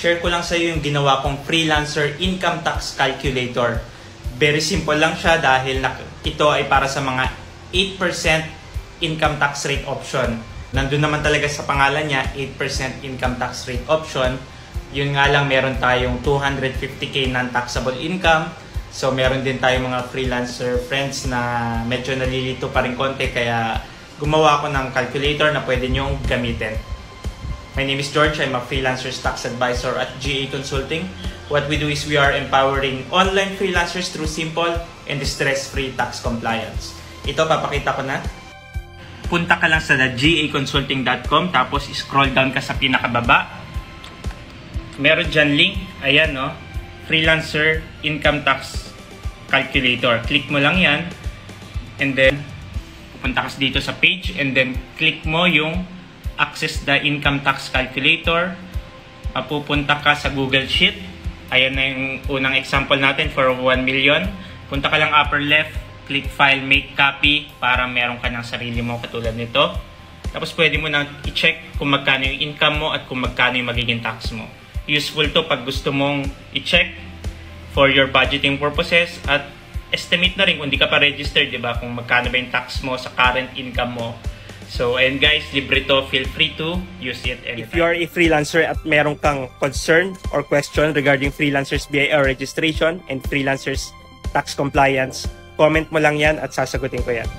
share ko lang sa iyo yung ginawa kong freelancer income tax calculator. Very simple lang siya dahil ito ay para sa mga 8% income tax rate option. Nandun naman talaga sa pangalan niya, 8% income tax rate option. Yun nga lang, meron tayong 250k non-taxable income. So meron din tayong mga freelancer friends na medyo nalilito pa rin konti, kaya gumawa ako ng calculator na pwede nyong gamitin. My name is George. I'm a freelancer's tax advisor at GA Consulting. What we do is we are empowering online freelancers through simple and stress-free tax compliance. Ito, papakita ko na. Punta ka lang sa gaconsulting.com, tapos scroll down ka sa pinakababa. Meron dyan link. Ayan, no? Freelancer Income Tax Calculator. Click mo lang yan. And then, pupunta ka dito sa page. And then, click mo yung access the income tax calculator. Pupunta ka sa Google Sheet. Ayan na yung unang example natin for 1 million. Punta ka lang upper left, click file, make copy para meron ka ng sarili mo katulad nito. Tapos pwede mo na i-check kung magkano yung income mo at kung magkano yung magiging tax mo. Useful to pag gusto mong i-check for your budgeting purposes at estimate na rin kung di ka pa registered, diba? Kung magkano ba yung tax mo sa current income mo. So, and guys, libre to. Feel free to use it anytime. If you are a freelancer at meron kang concern or question regarding freelancers BIR registration and freelancers tax compliance, comment mo lang yan at sasagutin ko yan.